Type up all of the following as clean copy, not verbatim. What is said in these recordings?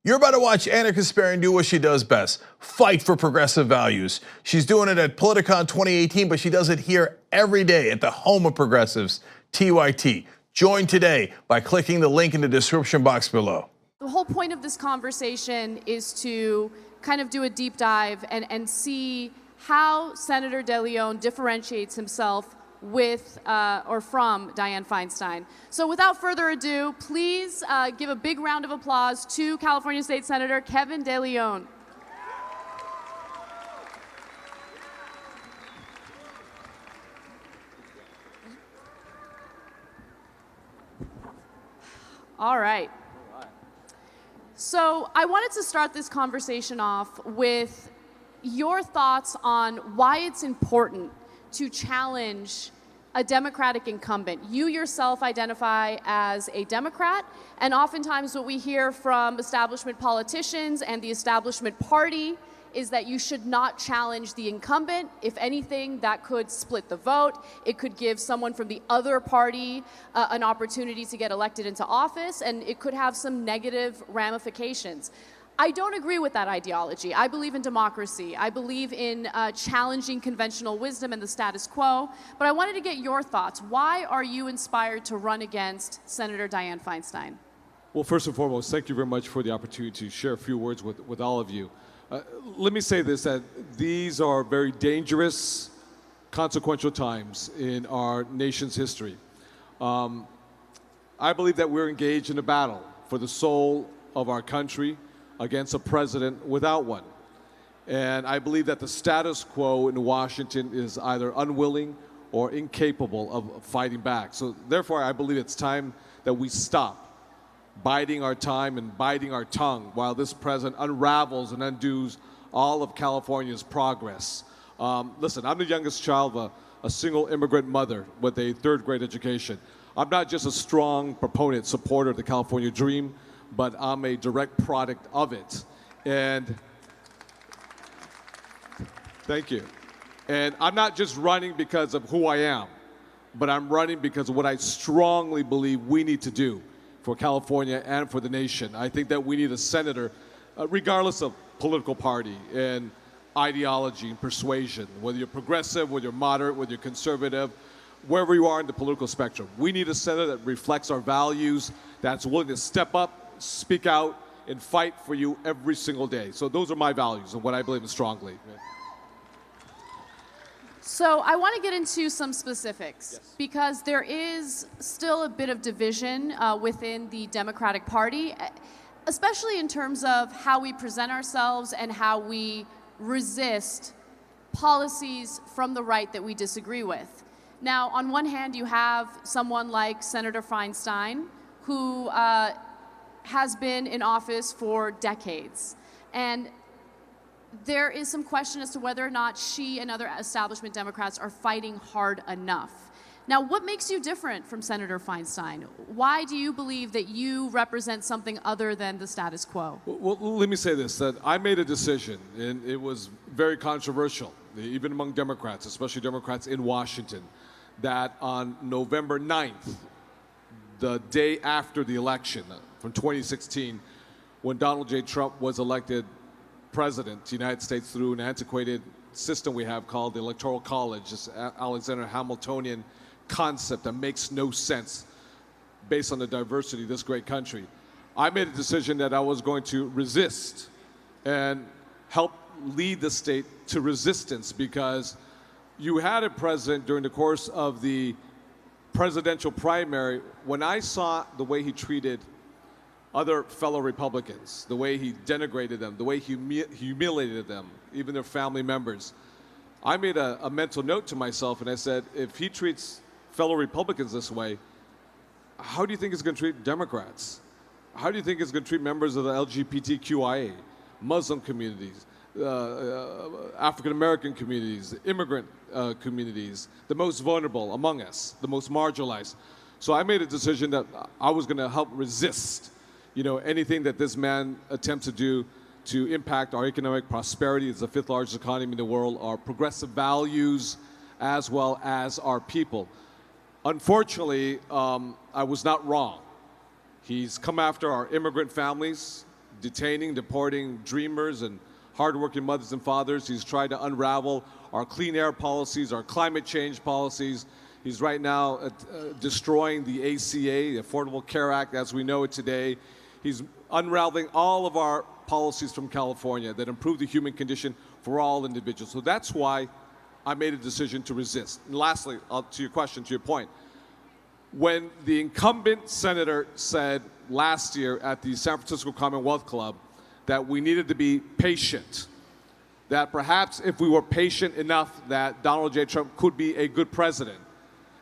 You're about to watch Anna Kasparian do what she does best, fight for progressive values. She's doing it at Politicon 2018, but she does it here every day at the home of progressives, TYT. Join today by clicking the link in the description box below. The whole point of this conversation is to kind of do a deep dive and see how Senator De Leon differentiates himself with or from Dianne Feinstein. So without further ado, please give a big round of applause to California State Senator Kevin De Leon. All right. So I wanted to start this conversation off with your thoughts on why it's important to challenge a Democratic incumbent. You yourself identify as a Democrat, and oftentimes what we hear from establishment politicians and the establishment party is that you should not challenge the incumbent. If anything, that could split the vote. It could give someone from the other party an opportunity to get elected into office, and it could have some negative ramifications. I don't agree with that ideology. I believe in democracy. I believe in challenging conventional wisdom and the status quo. But I wanted to get your thoughts. Why are you inspired to run against Senator Dianne Feinstein? Well, first and foremost, thank you very much for the opportunity to share a few words with all of you. Let me say this, that these are very dangerous, consequential times in our nation's history. I believe that we're engaged in a battle for the soul of our country against a president without one. And I believe that the status quo in Washington is either unwilling or incapable of fighting back. So therefore, I believe it's time that we stop biding our time and biting our tongue while this president unravels and undoes all of California's progress. Listen, I'm the youngest child of a single immigrant mother with a third-grade education. I'm not just a strong proponent, supporter of the California dream, but I'm a direct product of it. And thank you. And I'm not just running because of who I am, but I'm running because of what I strongly believe we need to do for California and for the nation. I think that we need a senator, regardless of political party and ideology and persuasion, whether you're progressive, whether you're moderate, whether you're conservative, wherever you are in the political spectrum. We need a senator that reflects our values, that's willing to step up, speak out, and fight for you every single day. So those are my values and what I believe in strongly. So I want to get into some specifics, yes, because there is still a bit of division within the Democratic Party, especially in terms of how we present ourselves and how we resist policies from the right that we disagree with. Now, on one hand, you have someone like Senator Feinstein, who has been in office for decades. And there is some question as to whether or not she and other establishment Democrats are fighting hard enough. Now, what makes you different from Senator Feinstein? Why do you believe that you represent something other than the status quo? Well, let me say this, that I made a decision, and it was very controversial, even among Democrats, especially Democrats in Washington, that on November 9th, the day after the election from 2016, when Donald J. Trump was elected president of the United States through an antiquated system we have called the Electoral College, this Alexander Hamiltonian concept that makes no sense based on the diversity of this great country. I made a decision that I was going to resist and help lead the state to resistance, because you had a president during the course of the presidential primary, when I saw the way he treated other fellow Republicans, the way he denigrated them, the way he humiliated them, even their family members, I made a mental note to myself, and I said, if he treats fellow Republicans this way, how do you think he's going to treat Democrats? How do you think he's going to treat members of the LGBTQIA, Muslim communities, African-American communities, immigrant communities, the most vulnerable among us, the most marginalized? So I made a decision that I was going to help resist, anything that this man attempts to do to impact our economic prosperity. It's the fifth largest economy in the world, our progressive values, as well as our people. Unfortunately, I was not wrong. He's come after our immigrant families, detaining, deporting dreamers and hardworking mothers and fathers. He's tried to unravel our clean air policies, our climate change policies. He's right now destroying the ACA, the Affordable Care Act, as we know it today. He's unraveling all of our policies from California that improve the human condition for all individuals. So that's why I made a decision to resist. And lastly, to your question, to your point, when the incumbent senator said last year at the San Francisco Commonwealth Club that we needed to be patient, that perhaps if we were patient enough that Donald J. Trump could be a good president.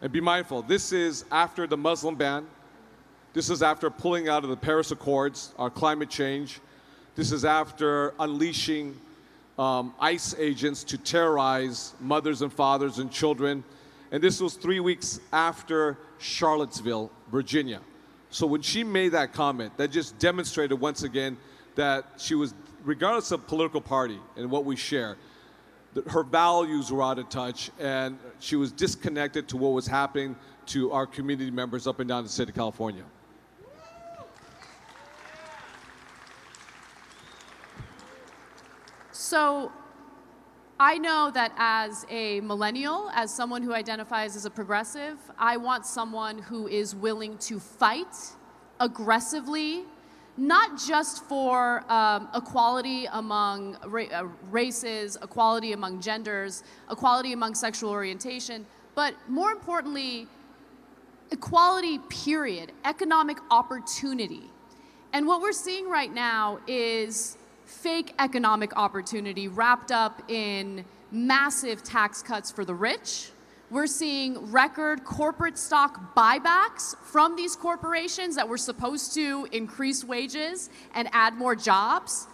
And be mindful, this is after the Muslim ban. This is after pulling out of the Paris Accords, our climate change. This is after unleashing ICE agents to terrorize mothers and fathers and children. And this was 3 weeks after Charlottesville, Virginia. So when she made that comment, that just demonstrated once again that she was, regardless of political party and what we share, that her values were out of touch and she was disconnected to what was happening to our community members up and down the state of California. So I know that as a millennial, as someone who identifies as a progressive, I want someone who is willing to fight aggressively, not just for equality among races, equality among genders, equality among sexual orientation, but more importantly, equality, period, economic opportunity. And what we're seeing right now is fake economic opportunity wrapped up in massive tax cuts for the rich. We're seeing record corporate stock buybacks from these corporations that were supposed to increase wages and add more jobs.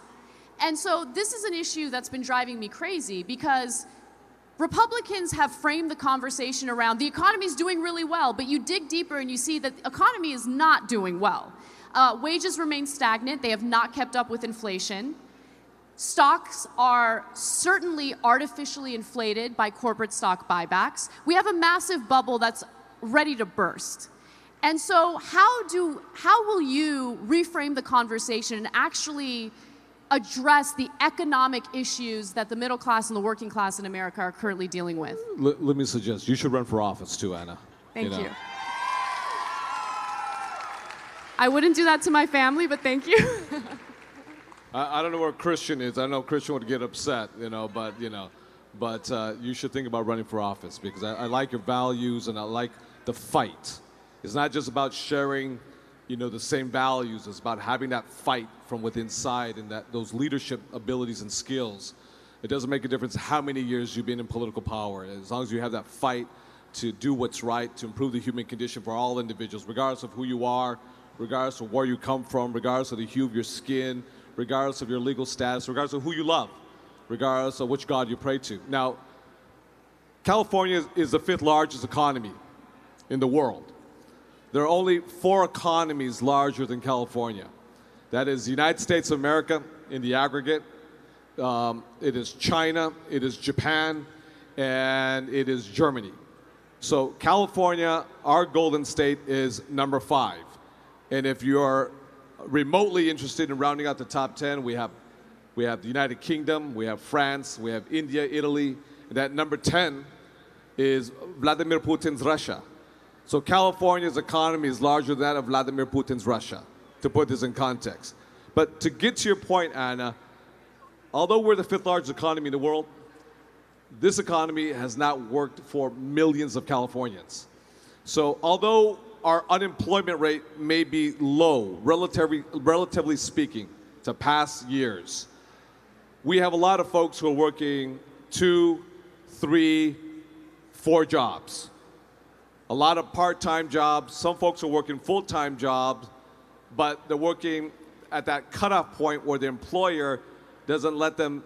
And so this is an issue that's been driving me crazy because Republicans have framed the conversation around the economy is doing really well, but you dig deeper and you see that the economy is not doing well. Wages remain stagnant. They have not kept up with inflation. Stocks are certainly artificially inflated by corporate stock buybacks. We have a massive bubble that's ready to burst. And so how will you reframe the conversation and actually address the economic issues that the middle class and the working class in America are currently dealing with? Let me suggest, you should run for office too, Anna. Thank you. I wouldn't do that to my family, but thank you. I don't know where Christian is. I know Christian would get upset, but you should think about running for office because I like your values and I like the fight. It's not just about sharing, the same values. It's about having that fight from within inside and those leadership abilities and skills. It doesn't make a difference how many years you've been in political power. As long as you have that fight to do what's right, to improve the human condition for all individuals, regardless of who you are, regardless of where you come from, regardless of the hue of your skin, regardless of your legal status, regardless of who you love, regardless of which God you pray to. Now, California is the 5th largest economy in the world. There are only 4 economies larger than California. That is the United States of America in the aggregate. It is China, it is Japan, and it is Germany. So California, our golden state, is number 5. And if you're remotely interested in rounding out the top 10, we have the United Kingdom, we have France, we have India, Italy. And that number 10 is Vladimir Putin's Russia. So California's economy is larger than that of Vladimir Putin's Russia, to put this in context. But to get to your point, Anna, although we're the 5th largest economy in the world, this economy has not worked for millions of Californians. So although our unemployment rate may be low, relatively speaking, to past years, we have a lot of folks who are working 2, 3, 4 jobs. A lot of part-time jobs. Some folks are working full-time jobs, but they're working at that cutoff point where the employer doesn't let them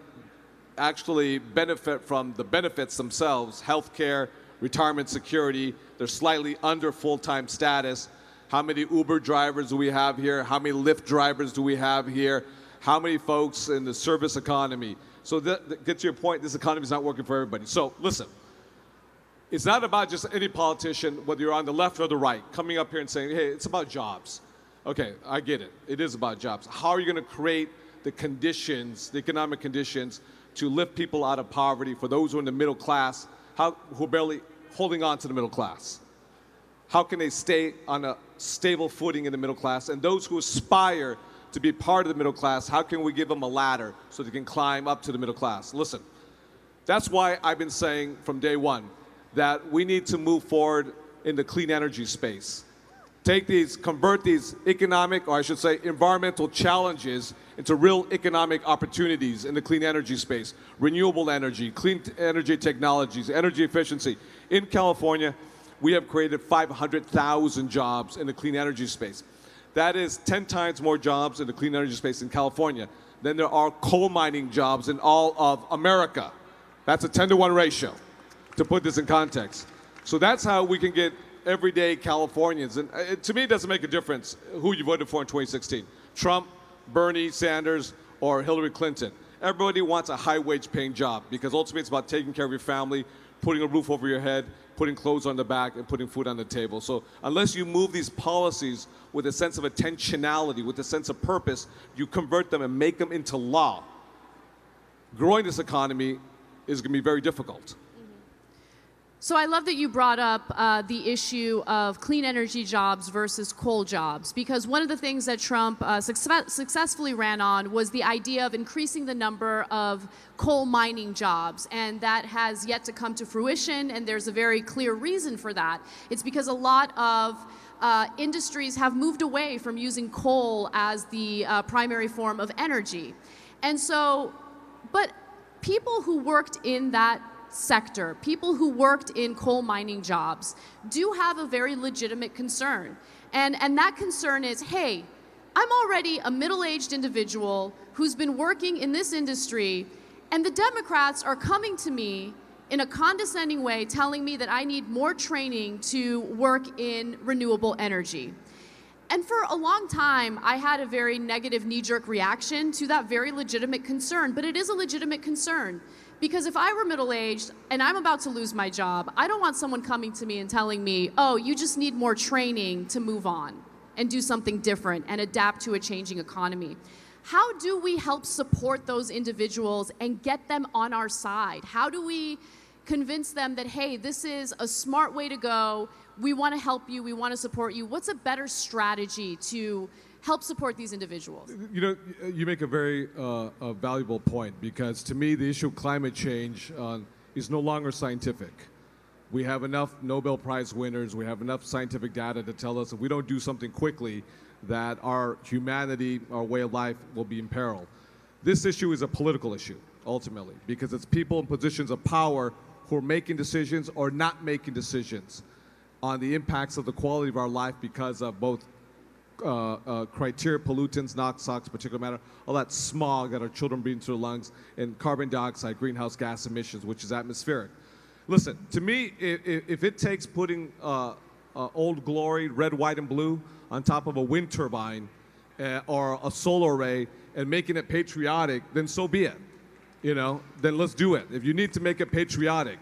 actually benefit from the benefits themselves, health care, retirement security. They're slightly under full-time status. How many Uber drivers do we have here? How many Lyft drivers do we have here? How many folks in the service economy? So get to your point, this economy is not working for everybody. So listen, it's not about just any politician, whether you're on the left or the right, coming up here and saying, hey, it's about jobs. Okay, I get it. It is about jobs. How are you going to create the conditions, the economic conditions, to lift people out of poverty for those who are in the middle class, who are barely holding on to the middle class? How can they stay on a stable footing in the middle class? And those who aspire to be part of the middle class, how can we give them a ladder so they can climb up to the middle class? Listen, that's why I've been saying from day one that we need to move forward in the clean energy space. Convert these economic, or I should say environmental challenges into real economic opportunities in the clean energy space. Renewable energy, clean energy technologies, energy efficiency. In California, we have created 500,000 jobs in the clean energy space. That is 10 times more jobs in the clean energy space in California than there are coal mining jobs in all of America. That's a 10-to-1 ratio, to put this in context. So that's how we can get everyday Californians, and to me it doesn't make a difference who you voted for in 2016, Trump, Bernie Sanders, or Hillary Clinton. Everybody wants a high-wage paying job because ultimately it's about taking care of your family, putting a roof over your head, putting clothes on the back, and putting food on the table. So unless you move these policies with a sense of intentionality, with a sense of purpose, you convert them and make them into law, growing this economy is going to be very difficult. So I love that you brought up the issue of clean energy jobs versus coal jobs, because one of the things that Trump successfully ran on was the idea of increasing the number of coal mining jobs, and that has yet to come to fruition, and there's a very clear reason for that. It's because a lot of industries have moved away from using coal as the primary form of energy. And so, but people who worked in that sector, people who worked in coal mining jobs, do have a very legitimate concern. And that concern is, hey, I'm already a middle-aged individual who's been working in this industry, and the Democrats are coming to me in a condescending way telling me that I need more training to work in renewable energy. And for a long time, I had a very negative knee-jerk reaction to that very legitimate concern, but it is a legitimate concern. Because if I were middle-aged and I'm about to lose my job, I don't want someone coming to me and telling me, oh, you just need more training to move on and do something different and adapt to a changing economy. How do we help support those individuals and get them on our side? How do we convince them that, hey, this is a smart way to go, we want to help you, we want to support you? What's a better strategy to help support these individuals? You know, you make a very valuable point, because to me the issue of climate change is no longer scientific. We have enough Nobel Prize winners, we have enough scientific data to tell us if we don't do something quickly that our humanity, our way of life will be in peril. This issue is a political issue, ultimately, because it's people in positions of power who are making decisions or not making decisions on the impacts of the quality of our life because of both criteria pollutants, NOx, SOx, particulate matter, all that smog that our children breathe into their lungs, and carbon dioxide, greenhouse gas emissions, which is atmospheric. Listen, to me, if it takes putting Old Glory, red, white, and blue on top of a wind turbine or a solar array and making it patriotic, then so be it. You know, then let's do it. If you need to make it patriotic,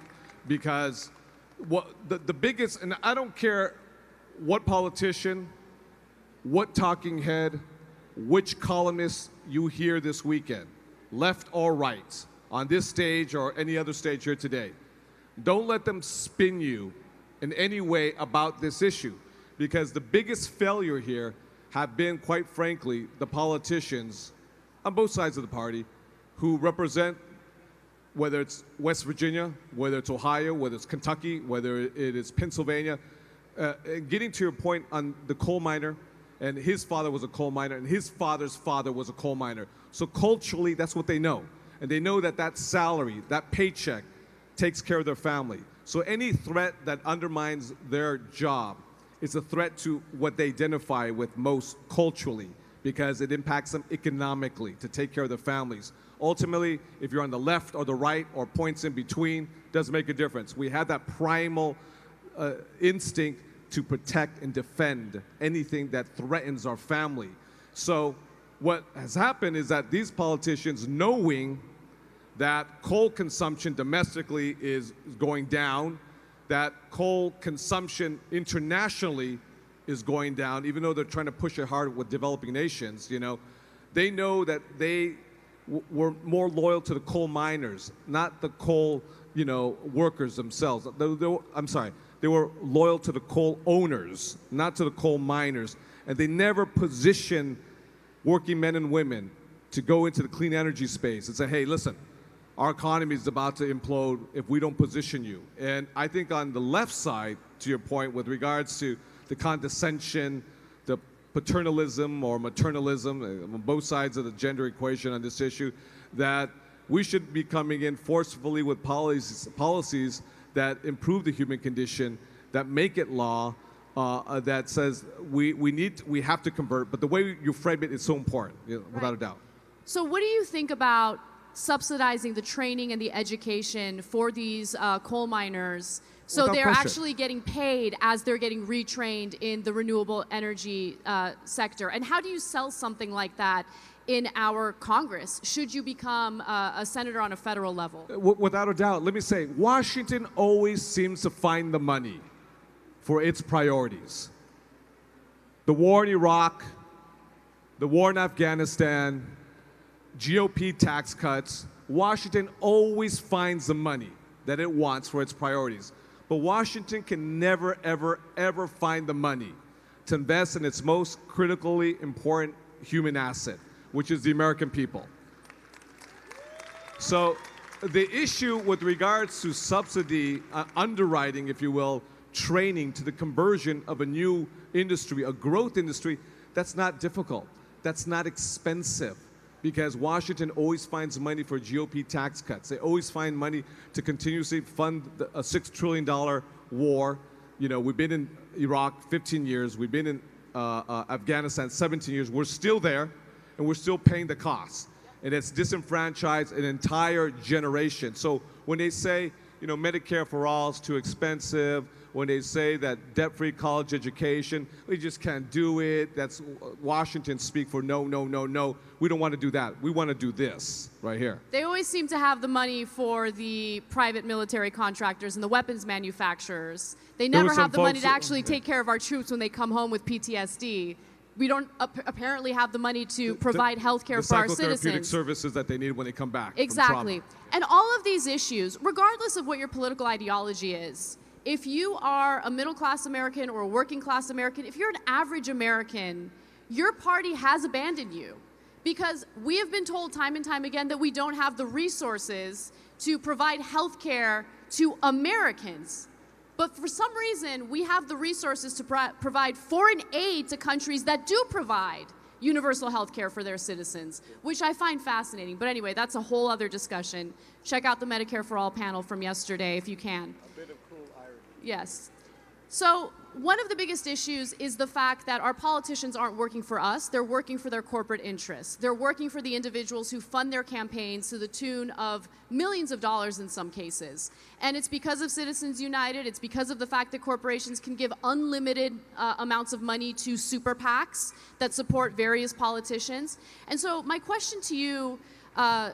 because the biggest, and I don't care what politician, what talking head, which columnist you hear this weekend, left or right, on this stage or any other stage here today. Don't let them spin you in any way about this issue, because the biggest failure here have been, quite frankly, the politicians on both sides of the party who represent, whether it's West Virginia, whether it's Ohio, whether it's Kentucky, whether it is Pennsylvania. Getting to your point on the coal miner, and his father was a coal miner, and his father's father was a coal miner. So culturally, that's what they know. And they know that that salary, that paycheck, takes care of their family. So any threat that undermines their job is a threat to what they identify with most culturally, because it impacts them economically to take care of their families. Ultimately, if you're on the left or the right or points in between, doesn't make a difference. We have that primal instinct to protect and defend anything that threatens our family. So what has happened is that these politicians, knowing that coal consumption domestically is going down, that coal consumption internationally is going down, even though they're trying to push it hard with developing nations, you know, they know that they were more loyal to the coal miners, not the coal, you know, workers themselves. I'm sorry, they were loyal to the coal owners, not to the coal miners. And they never position working men and women to go into the clean energy space and say, hey, listen, our economy is about to implode if we don't position you. And I think on the left side, to your point, with regards to the condescension, the paternalism or maternalism, on both sides of the gender equation on this issue, that we should be coming in forcefully with policies that improve the human condition, that make it law, that says we have to convert. But the way you frame it is so important, you know, without a doubt. So what do you think about subsidizing the training and the education for these coal miners so Without they're question. actually getting paid as they're getting retrained in the renewable energy sector? And how do you sell something like that in our Congress should you become a senator on a federal level? Without a doubt. Let me say, Washington always seems to find the money for its priorities. The war in Iraq, the war in Afghanistan, GOP tax cuts. Washington always finds the money that it wants for its priorities. But Washington can never, ever, ever find the money to invest in its most critically important human asset, which is the American people. So the issue with regards to subsidy, underwriting, if you will, training to the conversion of a new industry, a growth industry, that's not difficult. That's not expensive, because Washington always finds money for GOP tax cuts. They always find money to continuously fund a $6 trillion war. You know, we've been in Iraq 15 years. We've been in Afghanistan 17 years. We're still there, and we're still paying the cost. And it's disenfranchised an entire generation. So when they say, you know, Medicare for all is too expensive, when they say that debt-free college education, we just can't do it, that's Washington speak for no, no, no, no. We don't want to do that. We want to do this right here. They always seem to have the money for the private military contractors and the weapons manufacturers. They never have the money to actually take care of our troops when they come home with PTSD. We don't apparently have the money to provide health care for our citizens. The psychotherapeutic services that they need when they come back. Exactly. And all of these issues, regardless of what your political ideology is, if you are a middle-class American or a working-class American, if you're an average American, your party has abandoned you. Because we have been told time and time again that we don't have the resources to provide health care to Americans. But for some reason, we have the resources to provide foreign aid to countries that do provide universal health care for their citizens, which I find fascinating. But anyway, that's a whole other discussion. Check out the Medicare for All panel from yesterday if you can. A bit of cool irony. Yes. So one of the biggest issues is the fact that our politicians aren't working for us. They're working for their corporate interests. They're working for the individuals who fund their campaigns to the tune of millions of dollars in some cases. And it's because of Citizens United. It's because of the fact that corporations can give unlimited amounts of money to super PACs that support various politicians. And so my question to you,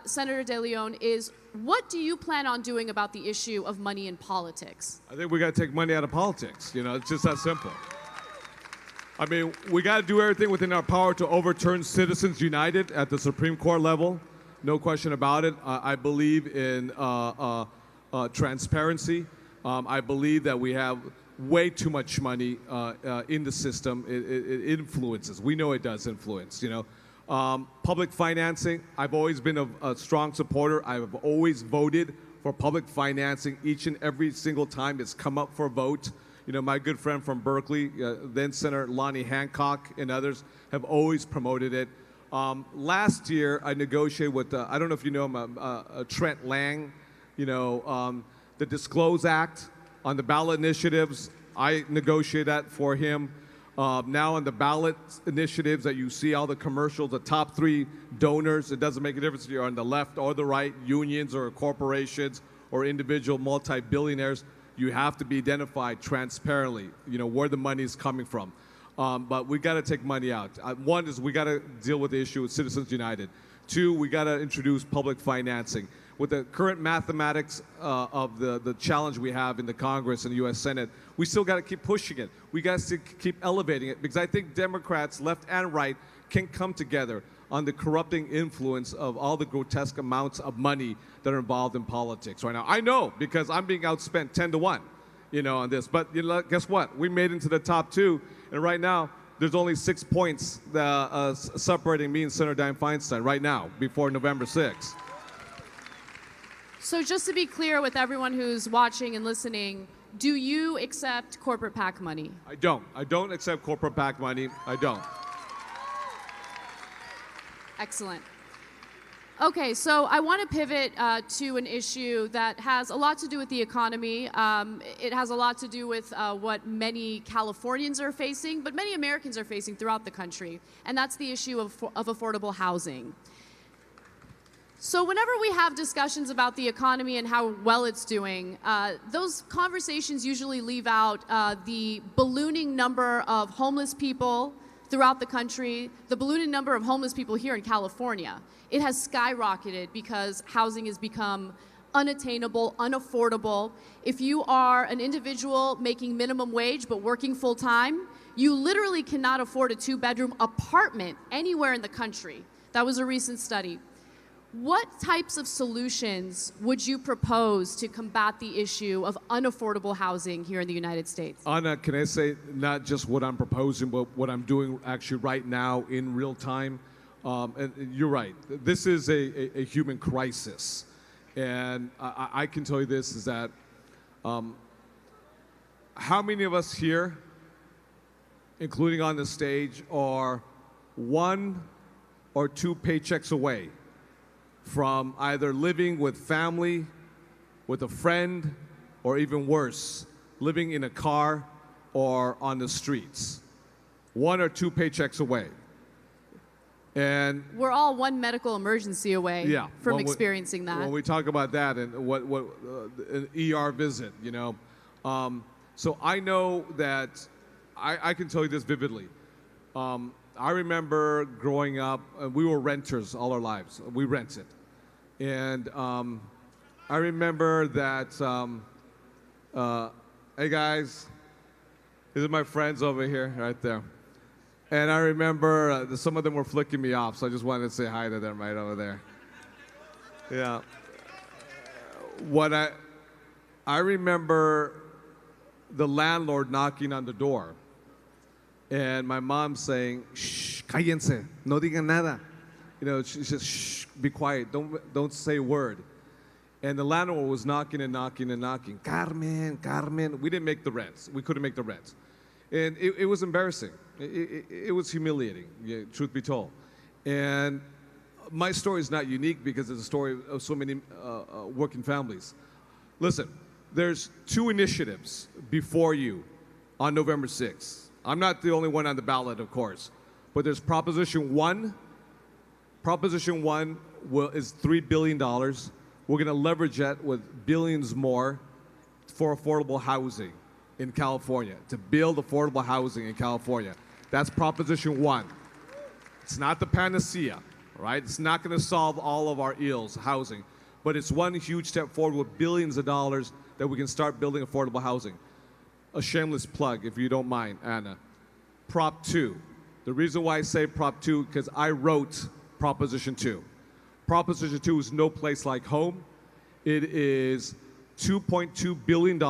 Senator De Leon, is what do you plan on doing about the issue of money in politics? I think we got to take money out of politics. You know, it's just that simple. I mean, we got to do everything within our power to overturn Citizens United at the Supreme Court level. No question about it. I believe in transparency. I believe that we have way too much money in the system. It influences. We know it does influence, you know. Public financing, I've always been a strong supporter. I've always voted for public financing each and every single time it's come up for a vote. You know, my good friend from Berkeley, then Senator Lonnie Hancock and others have always promoted it. Last year, I negotiated with, I don't know if you know him, Trent Lang, you know, the Disclose Act on the ballot initiatives. I negotiated that for him. Now on the ballot initiatives that you see, all the commercials, the top 3 donors, it doesn't make a difference if you're on the left or the right, unions or corporations or individual multi-billionaires. You have to be identified transparently, you know, where the money is coming from. But we got to take money out. One is we got to deal with the issue with Citizens United. Two, we got to introduce public financing. With the current mathematics of the challenge we have in the Congress and the U.S. Senate, we still got to keep pushing it. We got to keep elevating it, because I think Democrats, left and right, can come together on the corrupting influence of all the grotesque amounts of money that are involved in politics right now. I know, because I'm being outspent 10-1, on this. But guess what? We made it into the top 2, and right now there's only 6 points separating me and Senator Feinstein right now before November 6th. So just to be clear with everyone who's watching and listening, do you accept corporate PAC money? I don't. I don't accept corporate PAC money. I don't. Excellent. Okay, so I want to pivot to an issue that has a lot to do with the economy. It has a lot to do with what many Californians are facing, but many Americans are facing throughout the country, and that's the issue of affordable housing. So whenever we have discussions about the economy and how well it's doing, those conversations usually leave out the ballooning number of homeless people throughout the country, the ballooning number of homeless people here in California. It has skyrocketed because housing has become unattainable, unaffordable. If you are an individual making minimum wage but working full-time, you literally cannot afford a 2-bedroom apartment anywhere in the country. That was a recent study. What types of solutions would you propose to combat the issue of unaffordable housing here in the United States? Anna, can I say not just what I'm proposing, but what I'm doing actually right now in real time? And you're right. This is a human crisis. And I can tell you this, is that how many of us here, including on the stage, are 1 or 2 paychecks away from either living with family, with a friend, or even worse, living in a car or on the streets? 1 or 2 paychecks away. And we're all 1 medical emergency away from experiencing that. When we talk about that and an ER visit, so I know that I can tell you this vividly. I remember growing up, we were renters all our lives. We rented. And I remember that, hey guys, these are my friends over here, right there. And I remember some of them were flicking me off, so I just wanted to say hi to them right over there. Yeah. What I remember the landlord knocking on the door, and my mom saying, "Shh, cállense, no digan nada." She says, "Shh, be quiet, don't say a word." And the landlord was knocking and knocking and knocking. Carmen, Carmen. We didn't make the rents. We couldn't make the rents. And it was embarrassing. It was humiliating, truth be told. And my story is not unique because it's a story of so many working families. Listen, there's 2 initiatives before you on November 6th. I'm not the only one on the ballot, of course, but there's Proposition 1. Proposition 1 is $3 billion. We're going to leverage that with billions more for affordable housing in California, to build affordable housing in California. That's Proposition 1. It's not the panacea, right? It's not going to solve all of our ills, housing, but it's one huge step forward with billions of dollars that we can start building affordable housing. A shameless plug, if you don't mind, Anna. Prop 2. The reason why I say Prop 2, because I wrote Proposition 2. Proposition 2 is No Place Like Home. It is $2.2 billion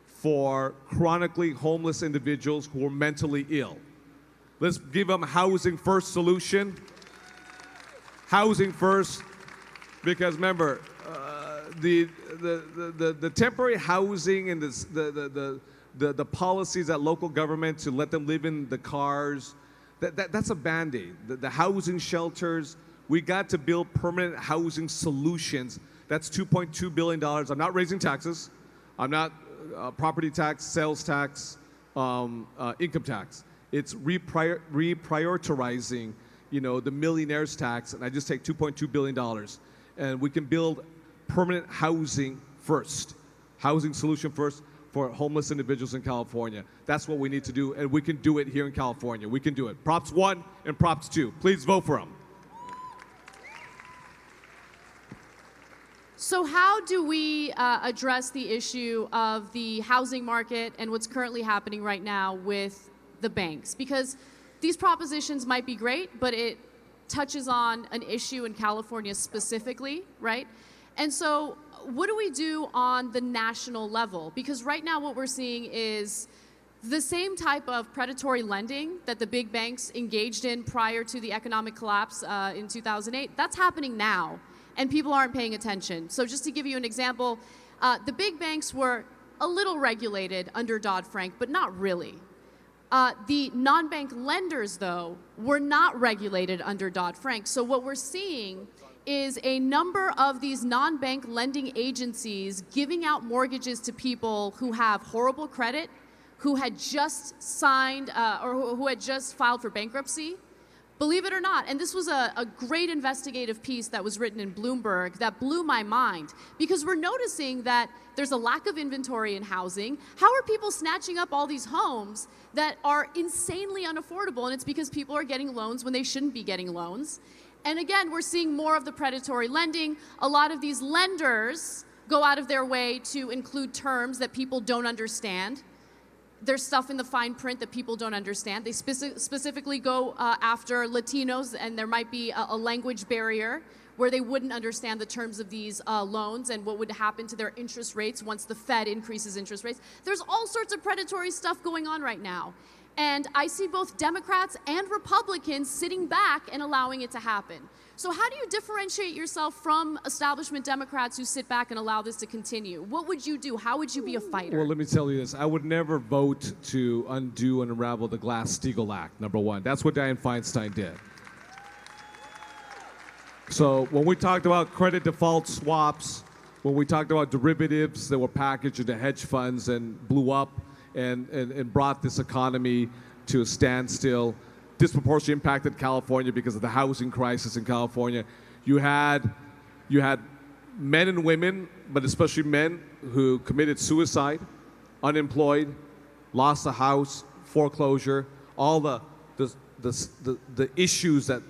for chronically homeless individuals who are mentally ill. Let's give them housing first solution. Housing first, because remember, the temporary housing and the policies at local government to let them live in the cars, that's a Band-Aid. The housing shelters, we got to build permanent housing solutions. That's $2.2 billion. I'm not raising taxes. I'm not property tax, sales tax, income tax. It's reprioritizing, the millionaire's tax, and I just take $2.2 billion. And we can build permanent housing first, housing solution first for homeless individuals in California. That's what we need to do, and we can do it here in California. We can do it. Props 1 and Props 2. Please vote for them. So how do we address the issue of the housing market and what's currently happening right now with the banks? Because these propositions might be great, but it touches on an issue in California specifically, right? And so what do we do on the national level? Because right now what we're seeing is the same type of predatory lending that the big banks engaged in prior to the economic collapse in 2008, that's happening now, and people aren't paying attention. So just to give you an example, the big banks were a little regulated under Dodd-Frank, but not really. The non-bank lenders, though, were not regulated under Dodd-Frank. So what we're seeing is a number of these non-bank lending agencies giving out mortgages to people who have horrible credit, who had just signed or who had just filed for bankruptcy. Believe it or not, and this was a great investigative piece that was written in Bloomberg that blew my mind, because we're noticing that there's a lack of inventory in housing. How are people snatching up all these homes that are insanely unaffordable? And it's because people are getting loans when they shouldn't be getting loans. And again, we're seeing more of the predatory lending. A lot of these lenders go out of their way to include terms that people don't understand. There's stuff in the fine print that people don't understand. They specifically go after Latinos, and there might be a language barrier where they wouldn't understand the terms of these loans and what would happen to their interest rates once the Fed increases interest rates. There's all sorts of predatory stuff going on right now. And I see both Democrats and Republicans sitting back and allowing it to happen. So how do you differentiate yourself from establishment Democrats who sit back and allow this to continue? What would you do? How would you be a fighter? Well, let me tell you this. I would never vote to undo and unravel the Glass-Steagall Act, number one. That's what Dianne Feinstein did. So when we talked about credit default swaps, when we talked about derivatives that were packaged into hedge funds and blew up and brought this economy to a standstill, disproportionately impacted California because of the housing crisis in California. You had men and women, but especially men, who committed suicide, unemployed, lost a house, foreclosure, all the issues that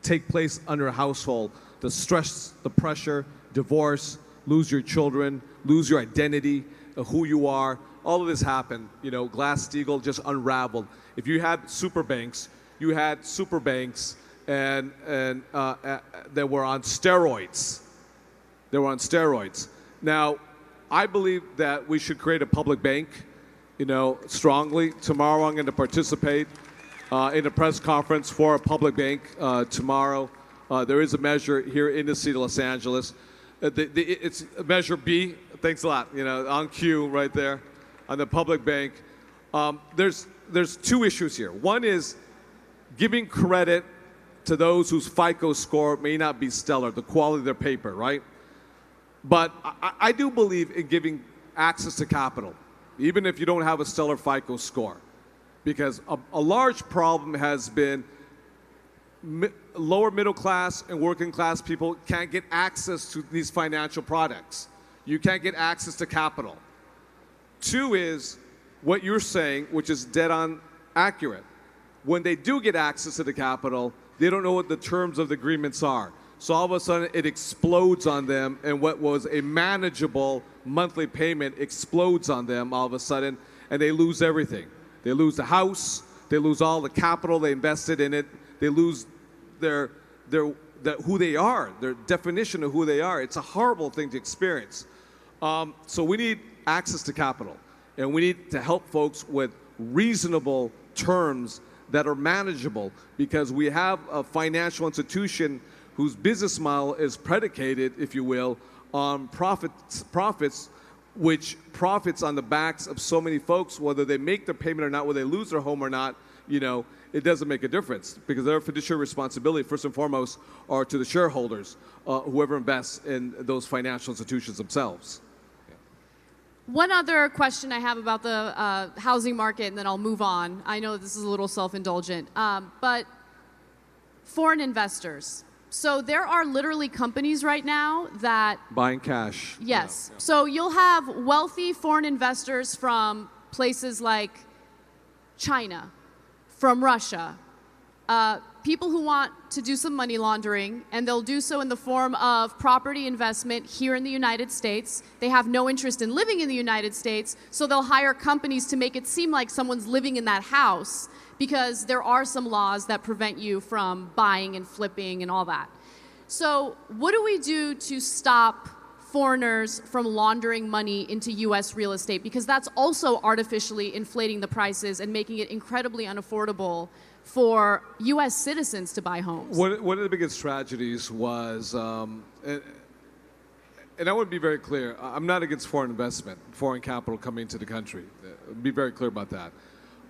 take place under a household, the stress, the pressure, divorce, lose your children, lose your identity, who you are. All of this happened. You know, Glass-Steagall just unraveled. If you had super banks, you had super banks and that were on steroids. They were on steroids. Now, I believe that we should create a public bank, you know, strongly. Tomorrow I'm going to participate in a press conference for a public bank tomorrow. There is a measure here in the city of Los Angeles. It's Measure B. Thanks a lot. You know, on cue right there on the public bank. There's two issues here. One is giving credit to those whose FICO score may not be stellar, the quality of their paper, right? But I do believe in giving access to capital, even if you don't have a stellar FICO score, because a large problem has been lower middle class and working class people can't get access to these financial products. You can't get access to capital. Two is what you're saying, which is dead on accurate. When they do get access to the capital, they don't know what the terms of the agreements are. So all of a sudden it explodes on them, and what was a manageable monthly payment explodes on them all of a sudden, and they lose everything. They lose the house, they lose all the capital they invested in it, they lose their who they are, their definition of who they are. It's a horrible thing to experience. So we need access to capital, and we need to help folks with reasonable terms that are manageable, because we have a financial institution whose business model is predicated, if you will, on profits, which profits on the backs of so many folks, whether they make their payment or not, whether they lose their home or not, you know, it doesn't make a difference, because their fiduciary responsibility, first and foremost, are to the shareholders, whoever invests in those financial institutions themselves. One other question I have about the housing market, and then I'll move on. I know this is a little self-indulgent, but foreign investors. So there are literally companies right now that... Buying cash. Yes. Yeah. So you'll have wealthy foreign investors from places like China, from Russia, people who want to do some money laundering, and they'll do so in the form of property investment here in the United States. They have no interest in living in the United States, so they'll hire companies to make it seem like someone's living in that house, because there are some laws that prevent you from buying and flipping and all that. So what do we do to stop foreigners from laundering money into U.S. real estate? Because that's also artificially inflating the prices and making it incredibly unaffordable for U.S. citizens to buy homes. One of the biggest tragedies was, and I want to be very clear, I'm not against foreign investment, foreign capital coming into the country. Be very clear about that.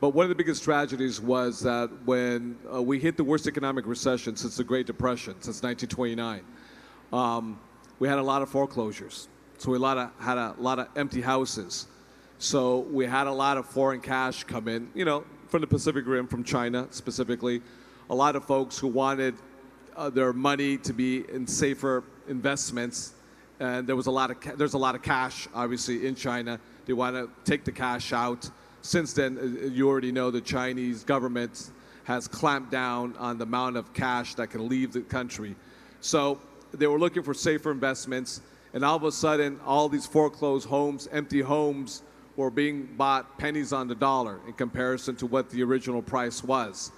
But one of the biggest tragedies was that when we hit the worst economic recession since the Great Depression, since 1929, we had a lot of foreclosures. So we had a lot of empty houses. So we had a lot of foreign cash come in, you know, from the Pacific Rim, from China specifically. A lot of folks who wanted their money to be in safer investments. And there's a lot of cash, obviously, in China. They want to take the cash out. Since then, you already know the Chinese government has clamped down on the amount of cash that can leave the country. So they were looking for safer investments, and all of a sudden, all these foreclosed homes, empty homes, were being bought pennies on the dollar in comparison to what the original price was.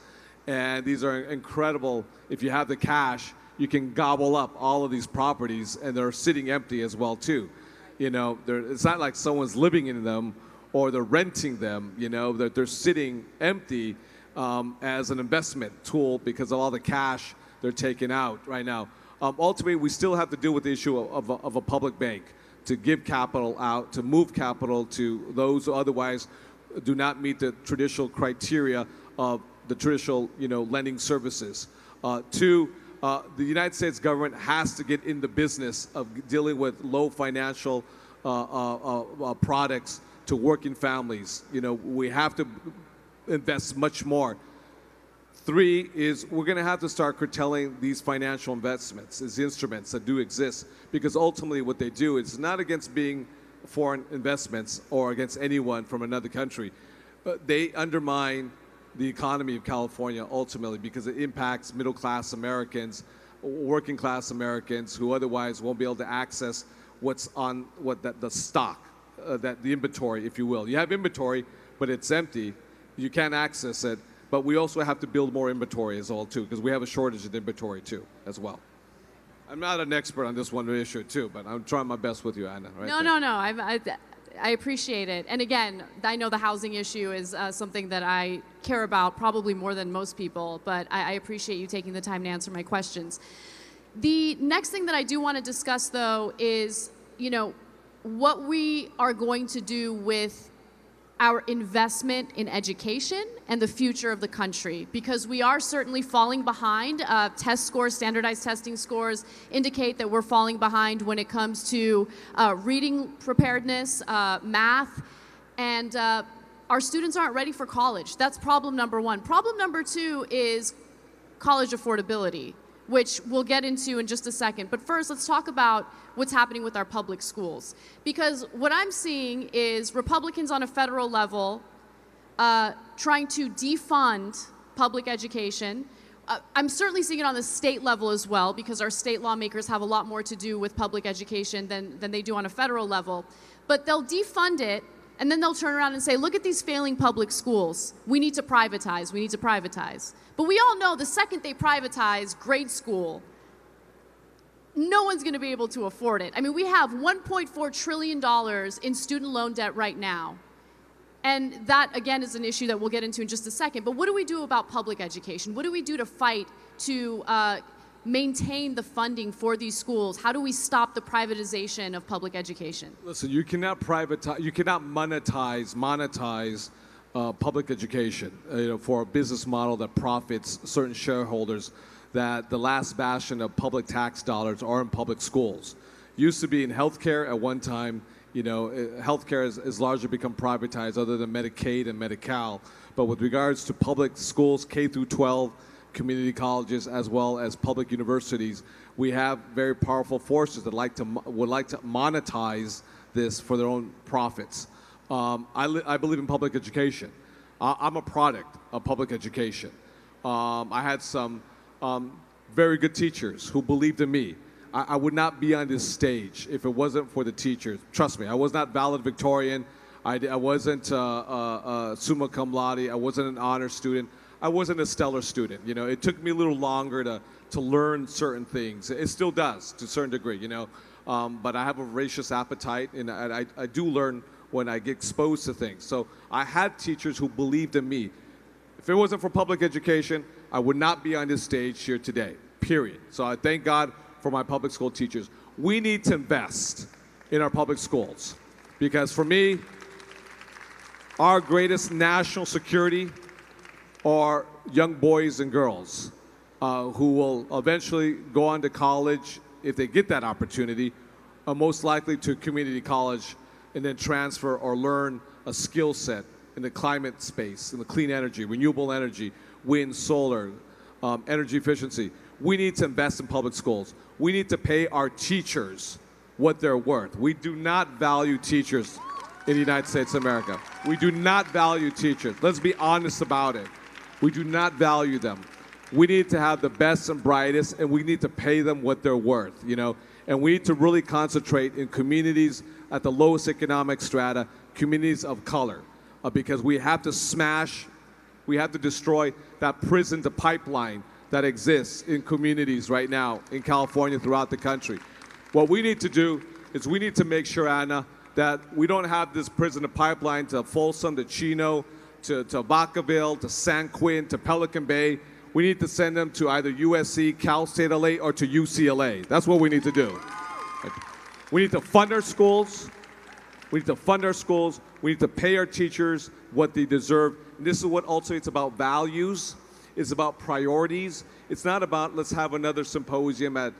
And these are incredible. If you have the cash, you can gobble up all of these properties, and they're sitting empty as well, too. You know, it's not like someone's living in them or they're renting them, you know, that they're sitting empty as an investment tool because of all the cash they're taking out right now. Ultimately, we still have to deal with the issue of a public bank to give capital out, to move capital to those who otherwise do not meet the traditional criteria of the traditional, you know, lending services. Two, the United States government has to get in the business of dealing with low financial products to working families. You know, we have to invest much more. Three is we're going to have to start curtailing these financial investments, these instruments that do exist, because ultimately what they do is not against being foreign investments or against anyone from another country. But they undermine the economy of California ultimately because it impacts middle-class Americans, working-class Americans who otherwise won't be able to access what's on the stock. That the inventory, if you will. You have inventory, but it's empty. You can't access it. But we also have to build more inventory as well, too, because we have a shortage of inventory, too, as well. I'm not an expert on this one issue, too, but I'm trying my best with you, Anna. Right No. I appreciate it. And again, I know the housing issue is something that I care about probably more than most people, but I appreciate you taking the time to answer my questions. The next thing that I do want to discuss, though, is, you know, what we are going to do with our investment in education and the future of the country, because we are certainly falling behind. Test scores, standardized testing scores indicate that we're falling behind when it comes to reading preparedness, math, and our students aren't ready for college. That's problem number one. Problem number two is college affordability, which we'll get into in just a second. But first, let's talk about what's happening with our public schools. Because what I'm seeing is Republicans on a federal level trying to defund public education. I'm certainly seeing it on the state level as well, because our state lawmakers have a lot more to do with public education than they do on a federal level. But they'll defund it, and then they'll turn around and say, look at these failing public schools. We need to privatize. We need to privatize. But we all know the second they privatize grade school, no one's going to be able to afford it. I mean, we have $1.4 trillion in student loan debt right now. And that, again, is an issue that we'll get into in just a second. But what do we do about public education? What do we do to fight to maintain the funding for these schools? How do we stop the privatization of public education? Listen, you cannot privatize, you cannot monetize public education, you know, for a business model that profits certain shareholders. That the last bastion of public tax dollars are in public schools. Used to be in healthcare at one time. You know, healthcare has largely become privatized, other than Medicaid and Medi-Cal. But with regards to public schools, K through 12, community colleges, as well as public universities, we have very powerful forces that would like to monetize this for their own profits. I believe in public education. I'm a product of public education. I had some very good teachers who believed in me. I would not be on this stage if it wasn't for the teachers. Trust me, I was not valedictorian. I wasn't summa cum laude. I wasn't an honor student. I wasn't a stellar student. You know, it took me a little longer to learn certain things. It still does to a certain degree, you know. But I have a voracious appetite, and I do learn when I get exposed to things. So I had teachers who believed in me. If it wasn't for public education, I would not be on this stage here today, period. So I thank God for my public school teachers. We need to invest in our public schools because for me, our greatest national security are young boys and girls who will eventually go on to college if they get that opportunity, most likely to community college and then transfer or learn a skill set in the climate space, in the clean energy, renewable energy, wind, solar, energy efficiency. We need to invest in public schools. We need to pay our teachers what they're worth. We do not value teachers in the United States of America. We do not value teachers. Let's be honest about it. We do not value them. We need to have the best and brightest, and we need to pay them what they're worth, you know? And we need to really concentrate in communities at the lowest economic strata, communities of color, because we have to smash, we have to destroy that prison to pipeline that exists in communities right now in California, throughout the country. What we need to do is we need to make sure, Anna, that we don't have this prison to pipeline to Folsom, to Chino, to Vacaville, to San Quentin, to Pelican Bay. We need to send them to either USC, Cal State LA, or to UCLA. That's what we need to do. We need to fund our schools. We need to fund our schools. We need to pay our teachers what they deserve. And this is what also it's about values. It's about priorities. It's not about let's have another symposium at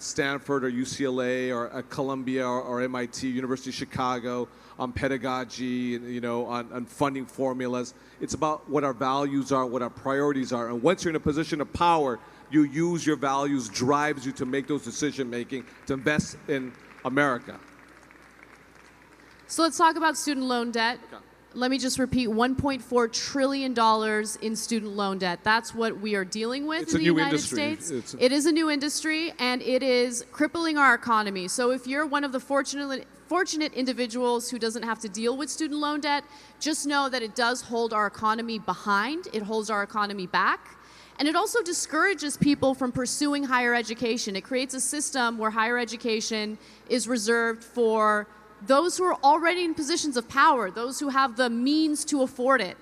Stanford or UCLA or at Columbia or MIT, University of Chicago on pedagogy and, you know, on funding formulas. It's about what our values are, what our priorities are. And once you're in a position of power, you use your values, drives you to make those decision making, to invest in America. So let's talk about student loan debt. Okay. Let me just repeat, $1.4 trillion in student loan debt. That's what we are dealing with in the United States. It is a new industry, and it is crippling our economy. So if you're one of the fortunate individuals who doesn't have to deal with student loan debt, just know that it does hold our economy behind. It holds our economy back. And it also discourages people from pursuing higher education. It creates a system where higher education is reserved for those who are already in positions of power, those who have the means to afford it.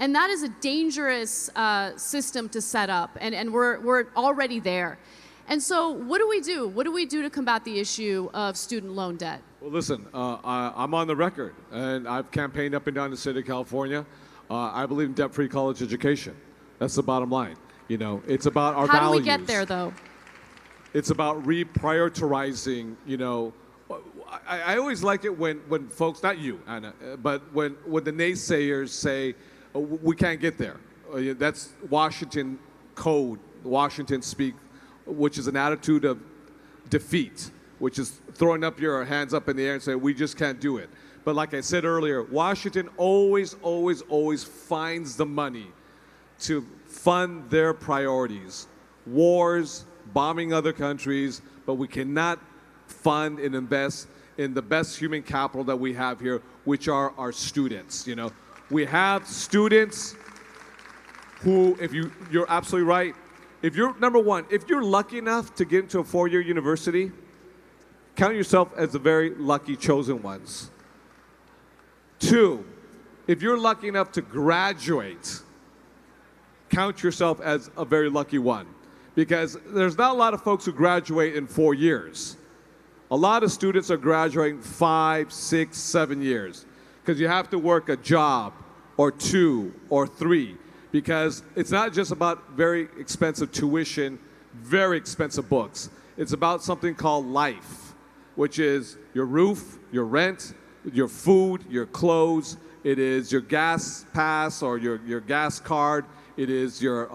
And that is a dangerous system to set up, and we're already there. And so what do we do? What do we do to combat the issue of student loan debt? Well, listen, I'm on the record, and I've campaigned up and down the state of California. I believe in debt-free college education. That's the bottom line. You know, it's about our values. How do we get there, though? It's about reprioritizing, you know. I always like it when folks, not you, Anna, but when the naysayers say, oh, we can't get there. That's Washington code, Washington speak, which is an attitude of defeat, which is throwing up your hands up in the air and saying, we just can't do it. But like I said earlier, Washington always finds the money to fund their priorities. Wars, bombing other countries, but we cannot fund and invest in the best human capital that we have here, which are our students. You know, we have students who, if you're absolutely right. If you're, number one, if you're lucky enough to get into a four-year university, count yourself as the very lucky chosen ones. Two, if you're lucky enough to graduate, count yourself as a very lucky one. Because there's not a lot of folks who graduate in 4 years. A lot of students are graduating 5, 6, 7 years. Because you have to work a job, or 2, or 3. Because it's not just about very expensive tuition, very expensive books. It's about something called life, which is your roof, your rent, your food, your clothes. It is your gas pass or your gas card. It is your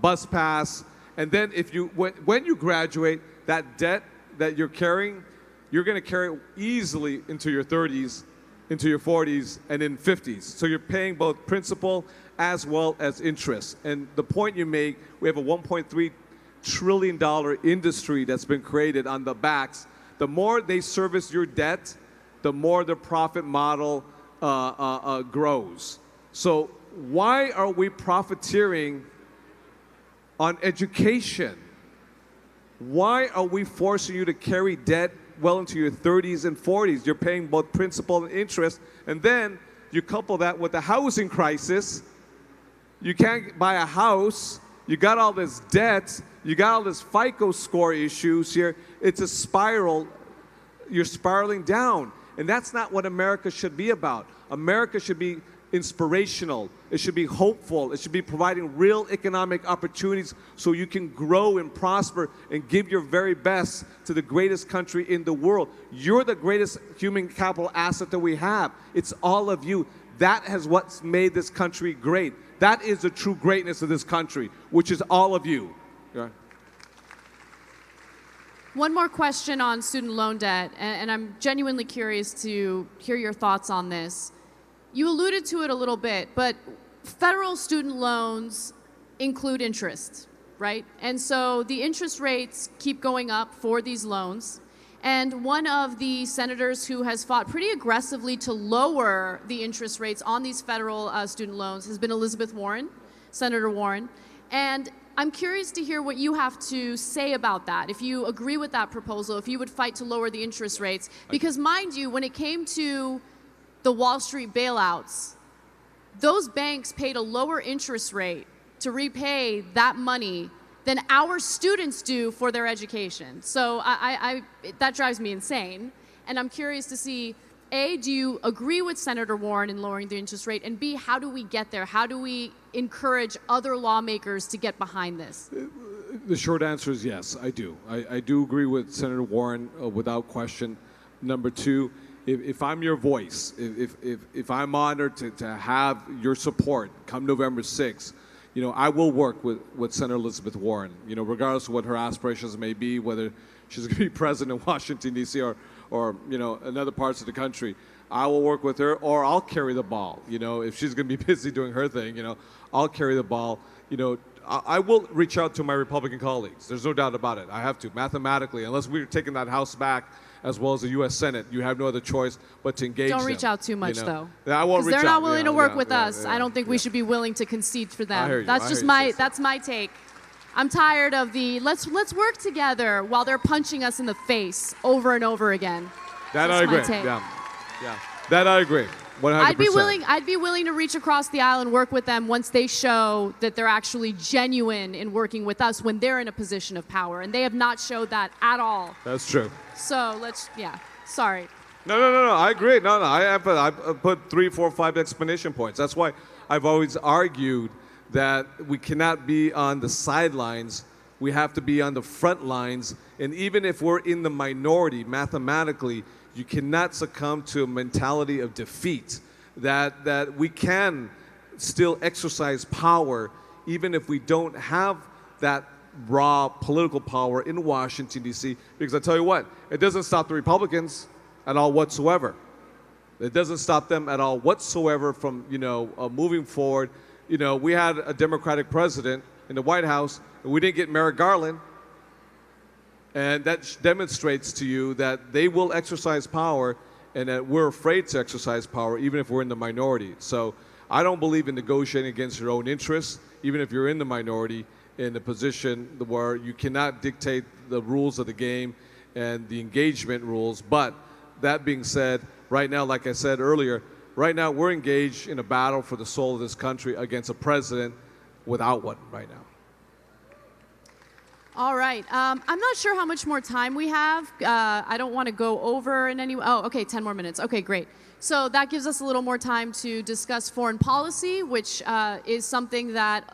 bus pass. And then if you, when you graduate, that debt that you're carrying, you're going to carry it easily into your 30s, into your 40s, and in 50s. So you're paying both principal as well as interest. And the point you make, we have a $1.3 trillion industry that's been created on the backs. The more they service your debt, the more the profit model grows. So why are we profiteering on education? Why are we forcing you to carry debt well into your 30s and 40s? You're paying both principal and interest, and then you couple that with the housing crisis. You can't buy a house. You got all this debt. You got all this FICO score issues here. It's a spiral. You're spiraling down. And that's not what America should be about. America should be inspirational. It should be hopeful. It should be providing real economic opportunities so you can grow and prosper and give your very best to the greatest country in the world. You're the greatest human capital asset that we have. It's all of you. That has what's made this country great. That is the true greatness of this country, which is all of you. Yeah. One more question on student loan debt, and I'm genuinely curious to hear your thoughts on this. You alluded to it a little bit, but federal student loans include interest, right? And so the interest rates keep going up for these loans. And one of the senators who has fought pretty aggressively to lower the interest rates on these federal student loans has been Elizabeth Warren, Senator Warren. And I'm curious to hear what you have to say about that, if you agree with that proposal, if you would fight to lower the interest rates. Because mind you, when it came to the Wall Street bailouts, those banks paid a lower interest rate to repay that money than our students do for their education. So that drives me insane. And I'm curious to see, A, do you agree with Senator Warren in lowering the interest rate? And B, how do we get there? How do we encourage other lawmakers to get behind this? The short answer is yes, I do. I do agree with Senator Warren without question. Number two, if I'm your voice, if I'm honored to have your support come November 6th, you know, I will work with Senator Elizabeth Warren, you know, regardless of what her aspirations may be, whether she's going to be president in Washington, D.C. or you know, in other parts of the country. I will work with her, or I'll carry the ball. You know, if she's going to be busy doing her thing, you know, I'll carry the ball. You know, I will reach out to my Republican colleagues. There's no doubt about it. I have to, mathematically, unless we're taking that House back, as well as the U.S. Senate, you have no other choice but to engage them. Don't reach out too much, though. I won't reach out. Because they're not willing to work with us. I don't think we should be willing to concede for them. I hear you. That's just that's my take. I'm tired of the let's work together while they're punching us in the face over and over again. That That's I agree. my take. Yeah. That I agree. 100%. I'd be willing to reach across the aisle and work with them once they show that they're actually genuine in working with us when they're in a position of power, and they have not showed that at all. That's true. So sorry. No. I agree. No. I put 3, 4, 5 explanation points. That's why I've always argued that we cannot be on the sidelines. We have to be on the front lines. And even if we're in the minority, mathematically, you cannot succumb to a mentality of defeat. That we can still exercise power, even if we don't have that raw political power in Washington, D.C. Because I tell you what, it doesn't stop the Republicans at all whatsoever. It doesn't stop them at all whatsoever from, you know, moving forward. You know, we had a Democratic president in the White House, and we didn't get Merrick Garland. And that demonstrates to you that they will exercise power and that we're afraid to exercise power, even if we're in the minority. So I don't believe in negotiating against your own interests, even if you're in the minority, in a position where you cannot dictate the rules of the game and the engagement rules. But that being said, right now, like I said earlier, right now we're engaged in a battle for the soul of this country against a president without one right now. All right. I'm not sure how much more time we have. I don't want to go over in any way. Oh, okay, 10 more minutes. Okay, great. So that gives us a little more time to discuss foreign policy, which is something that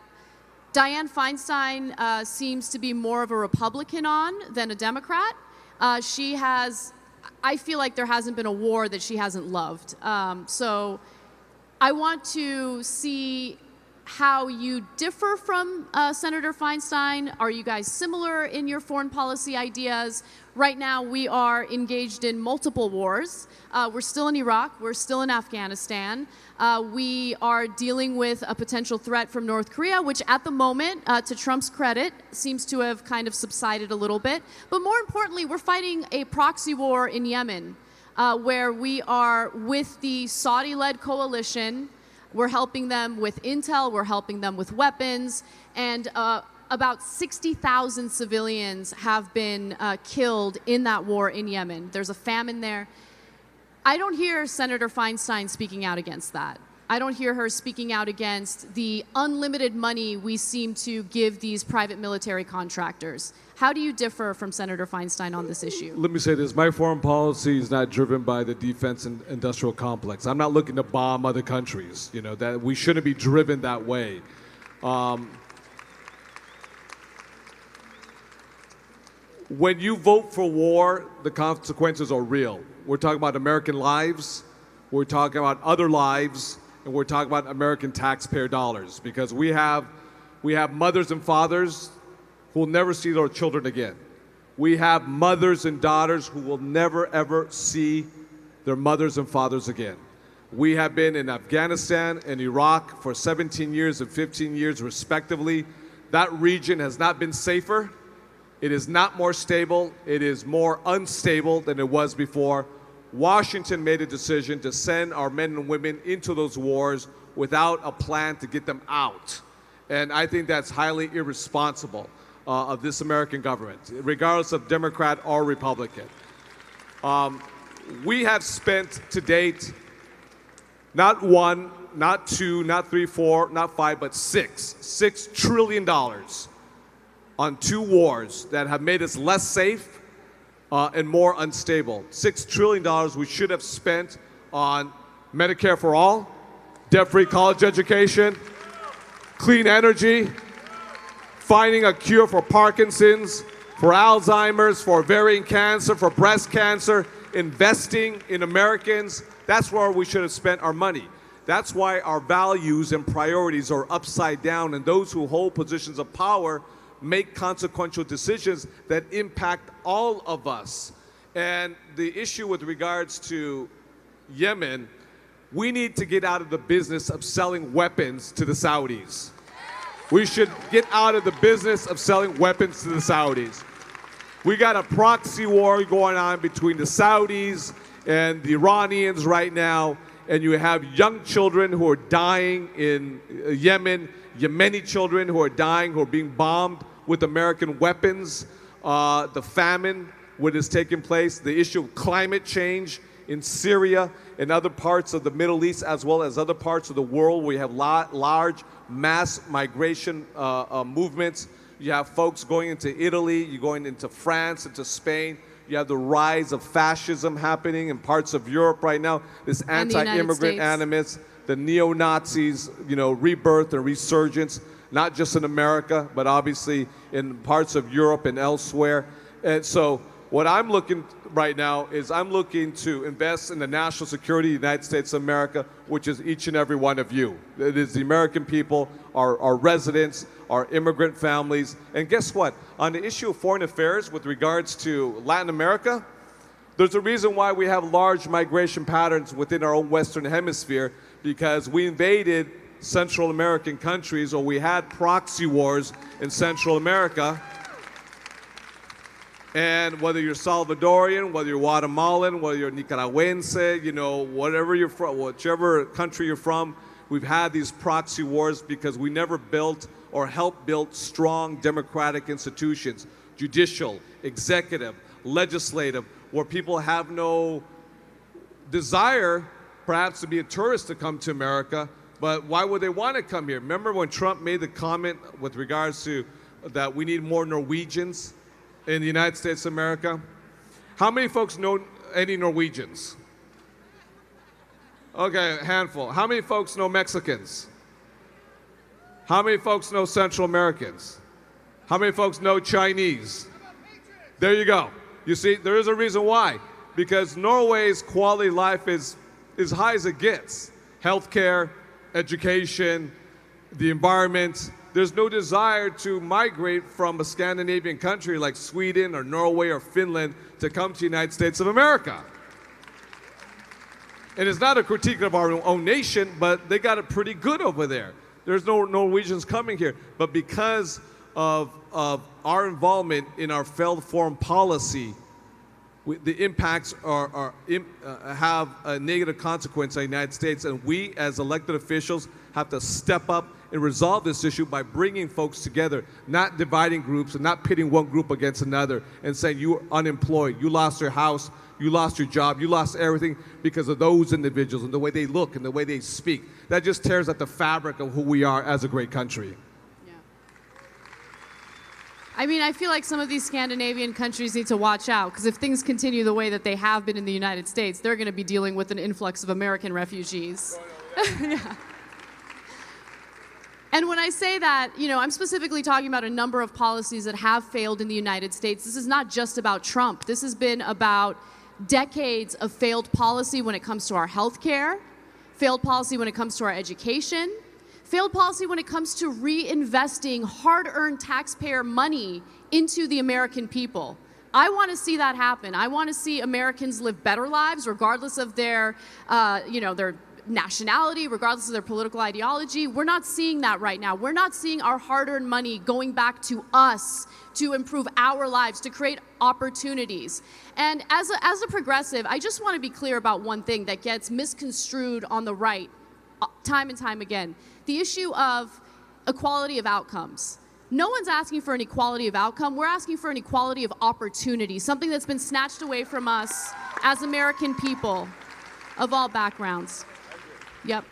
Dianne Feinstein seems to be more of a Republican on than a Democrat. She has, I feel like there hasn't been a war that she hasn't loved. So I want to see how you differ from Senator Feinstein. Are you guys similar in your foreign policy ideas? Right now, we are engaged in multiple wars. We're still in Iraq. We're still in Afghanistan. We are dealing with a potential threat from North Korea, which at the moment, to Trump's credit, seems to have kind of subsided a little bit. But more importantly, we're fighting a proxy war in Yemen, where we are with the Saudi-led coalition. We're helping them with intel, we're helping them with weapons, and about 60,000 civilians have been killed in that war in Yemen. There's a famine there. I don't hear Senator Feinstein speaking out against that. I don't hear her speaking out against the unlimited money we seem to give these private military contractors. How do you differ from Senator Feinstein on this issue? Let me say this. My foreign policy is not driven by the defense and industrial complex. I'm not looking to bomb other countries. You know, that we shouldn't be driven that way. When you vote for war, the consequences are real. We're talking about American lives, we're talking about other lives, and we're talking about American taxpayer dollars, because we have mothers and fathers who will never see their children again. We have mothers and daughters who will never, ever see their mothers and fathers again. We have been in Afghanistan and Iraq for 17 years and 15 years, respectively. That region has not been safer. It is not more stable. It is more unstable than it was before. Washington made a decision to send our men and women into those wars without a plan to get them out. And I think that's highly irresponsible of this American government, regardless of Democrat or Republican. We have spent to date not one, not two, not three, four, not five, but $6 trillion on 2 wars that have made us less safe and more unstable. $6 trillion we should have spent on Medicare for all, debt-free college education, clean energy, finding a cure for Parkinson's, for Alzheimer's, for ovarian cancer, for breast cancer, investing in Americans. That's where we should have spent our money. That's why our values and priorities are upside down, and those who hold positions of power make consequential decisions that impact all of us. And the issue with regards to Yemen, we need to get out of the business of selling weapons to the Saudis. We should get out of the business of selling weapons to the Saudis. We got a proxy war going on between the Saudis and the Iranians right now, and you have young children who are dying in Yemen, Yemeni children who are dying, who are being bombed with American weapons, the famine, what is taking place, the issue of climate change in Syria and other parts of the Middle East, as well as other parts of the world. We have large mass migration movements. You have folks going into Italy, you're going into France, into Spain. You have the rise of fascism happening in parts of Europe right now, this anti-immigrant animus, the neo-Nazis, you know, rebirth and resurgence, not just in America, but obviously in parts of Europe and elsewhere. And so what I'm looking right now is I'm looking to invest in the national security of the United States of America, which is each and every one of you. It is the American people, our residents, our immigrant families. And guess what? On the issue of foreign affairs with regards to Latin America, there's a reason why we have large migration patterns within our own Western Hemisphere, because we invaded Central American countries, or we had proxy wars in Central America. And whether you're Salvadorian, whether you're Guatemalan, whether you're Nicaraguense, you know, whatever you're from, whichever country you're from, we've had these proxy wars because we never built or helped build strong democratic institutions, judicial, executive, legislative, where people have no desire perhaps to be a tourist to come to America, but why would they want to come here? Remember when Trump made the comment with regards to that we need more Norwegians in the United States of America? How many folks know any Norwegians? Okay, a handful. How many folks know Mexicans? How many folks know Central Americans? How many folks know Chinese? There you go. You see, there is a reason why. Because Norway's quality of life is as high as it gets. Healthcare, education, the environment. There's no desire to migrate from a Scandinavian country like Sweden or Norway or Finland to come to the United States of America. And it's not a critique of our own nation, but they got it pretty good over there. There's no Norwegians coming here. But because of our involvement in our failed foreign policy, the impacts have a negative consequence in the United States, and we as elected officials have to step up and resolve this issue by bringing folks together, not dividing groups and not pitting one group against another and saying you're unemployed, you lost your house, you lost your job, you lost everything because of those individuals and the way they look and the way they speak. That just tears at the fabric of who we are as a great country. Yeah. I mean, I feel like some of these Scandinavian countries need to watch out, because if things continue the way that they have been in the United States, they're going to be dealing with an influx of American refugees. Yeah. And when I say that, you know, I'm specifically talking about a number of policies that have failed in the United States. This is not just about Trump. This has been about decades of failed policy when it comes to our health care, failed policy when it comes to our education, failed policy when it comes to reinvesting hard-earned taxpayer money into the American people. I want to see that happen. I want to see Americans live better lives regardless of their, their nationality, regardless of their political ideology. We're not seeing that right now. We're not seeing our hard-earned money going back to us to improve our lives, to create opportunities. And as a progressive, I just want to be clear about one thing that gets misconstrued on the right time and time again. The issue of equality of outcomes. No one's asking for an equality of outcome. We're asking for an equality of opportunity, something that's been snatched away from us as American people of all backgrounds. Yep.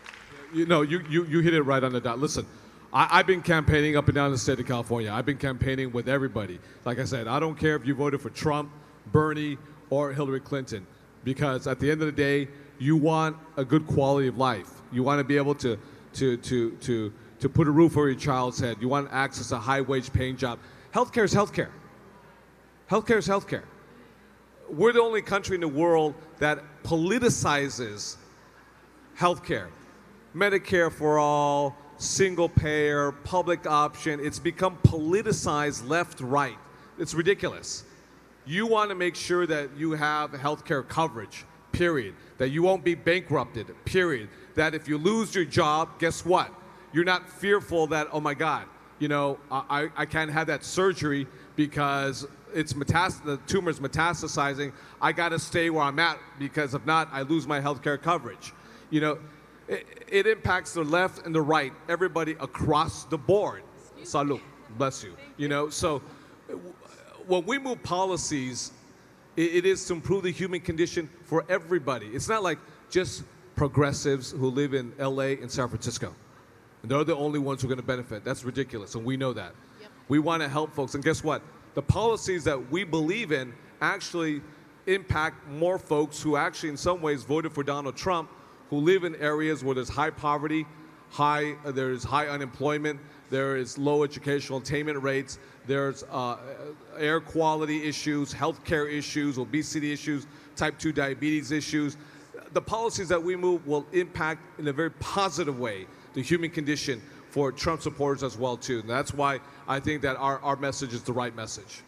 You know, you hit it right on the dot. Listen, I've been campaigning up and down the state of California. I've been campaigning with everybody. Like I said, I don't care if you voted for Trump, Bernie, or Hillary Clinton, because at the end of the day, you want a good quality of life. You want to be able to put a roof over your child's head. You want access to a high-wage paying job. Healthcare is healthcare. Healthcare is healthcare. We're the only country in the world that politicizes healthcare. Medicare for all, single payer, public option. It's become politicized left, right. It's ridiculous. You want to make sure that you have healthcare coverage, period. That you won't be bankrupted, period. That if you lose your job, guess what? You're not fearful that, oh my God, you know, I can't have that surgery because the tumor's metastasizing. I got to stay where I'm at because if not, I lose my healthcare coverage. You know, it impacts the left and the right, everybody across the board. Salud, bless you. You know, so when we move policies, it is to improve the human condition for everybody. It's not like just progressives who live in LA and San Francisco. And they're the only ones who are going to benefit. That's ridiculous, and we know that. Yep. We want to help folks, and guess what? The policies that we believe in actually impact more folks who actually in some ways voted for Donald Trump, who live in areas where there's high poverty, there's high unemployment, there is low educational attainment rates, there's air quality issues, healthcare issues, obesity issues, type 2 diabetes issues. The policies that we move will impact in a very positive way the human condition for Trump supporters as well too. And that's why I think that our message is the right message.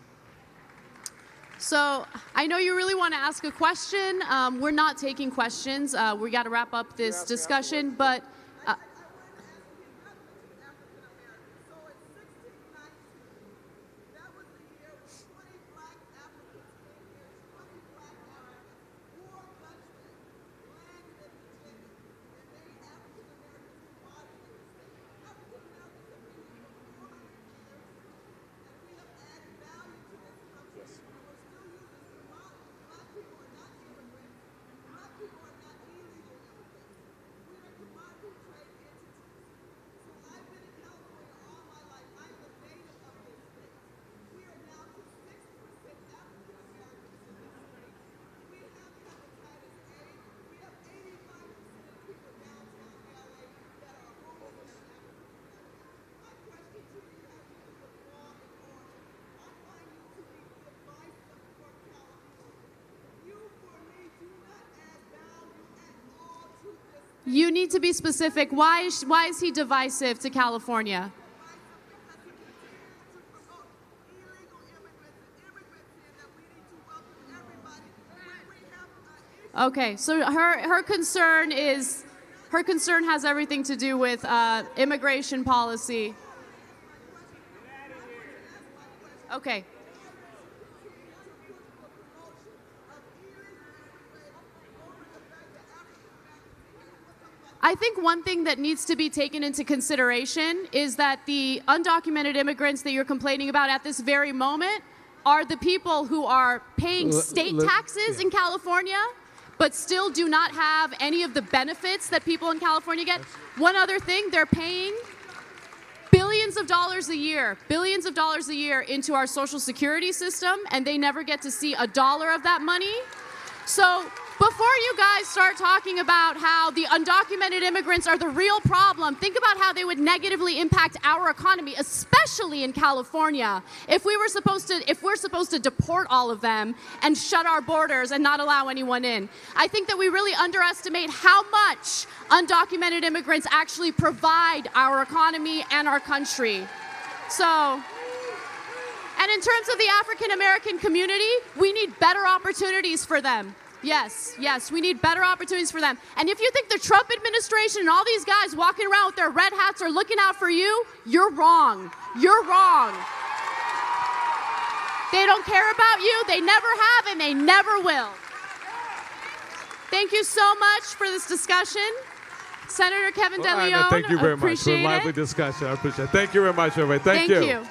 So I know you really want to ask a question. We're not taking questions. We got to wrap up this discussion, but You need to be specific. Why is he divisive to California? Okay, so her concern has everything to do with immigration policy. Okay. I think one thing that needs to be taken into consideration is that the undocumented immigrants that you're complaining about at this very moment are the people who are paying state taxes in California, but still do not have any of the benefits that people in California get. One other thing, they're paying billions of dollars a year into our Social Security system, and they never get to see a dollar of that money. So before you guys start talking about how the undocumented immigrants are the real problem, think about how they would negatively impact our economy, especially in California, if we're supposed to deport all of them and shut our borders and not allow anyone in. I think that we really underestimate how much undocumented immigrants actually provide our economy and our country. So, and in terms of the African American community, we need better opportunities for them. Yes, we need better opportunities for them. And if you think the Trump administration and all these guys walking around with their red hats are looking out for you, you're wrong. You're wrong. They don't care about you, they never have, and they never will. Thank you so much for this discussion. Senator Kevin DeLeon, Thank you very much for a appreciate lively it. discussion. I appreciate it. Thank you very much, everybody. Thank you. You.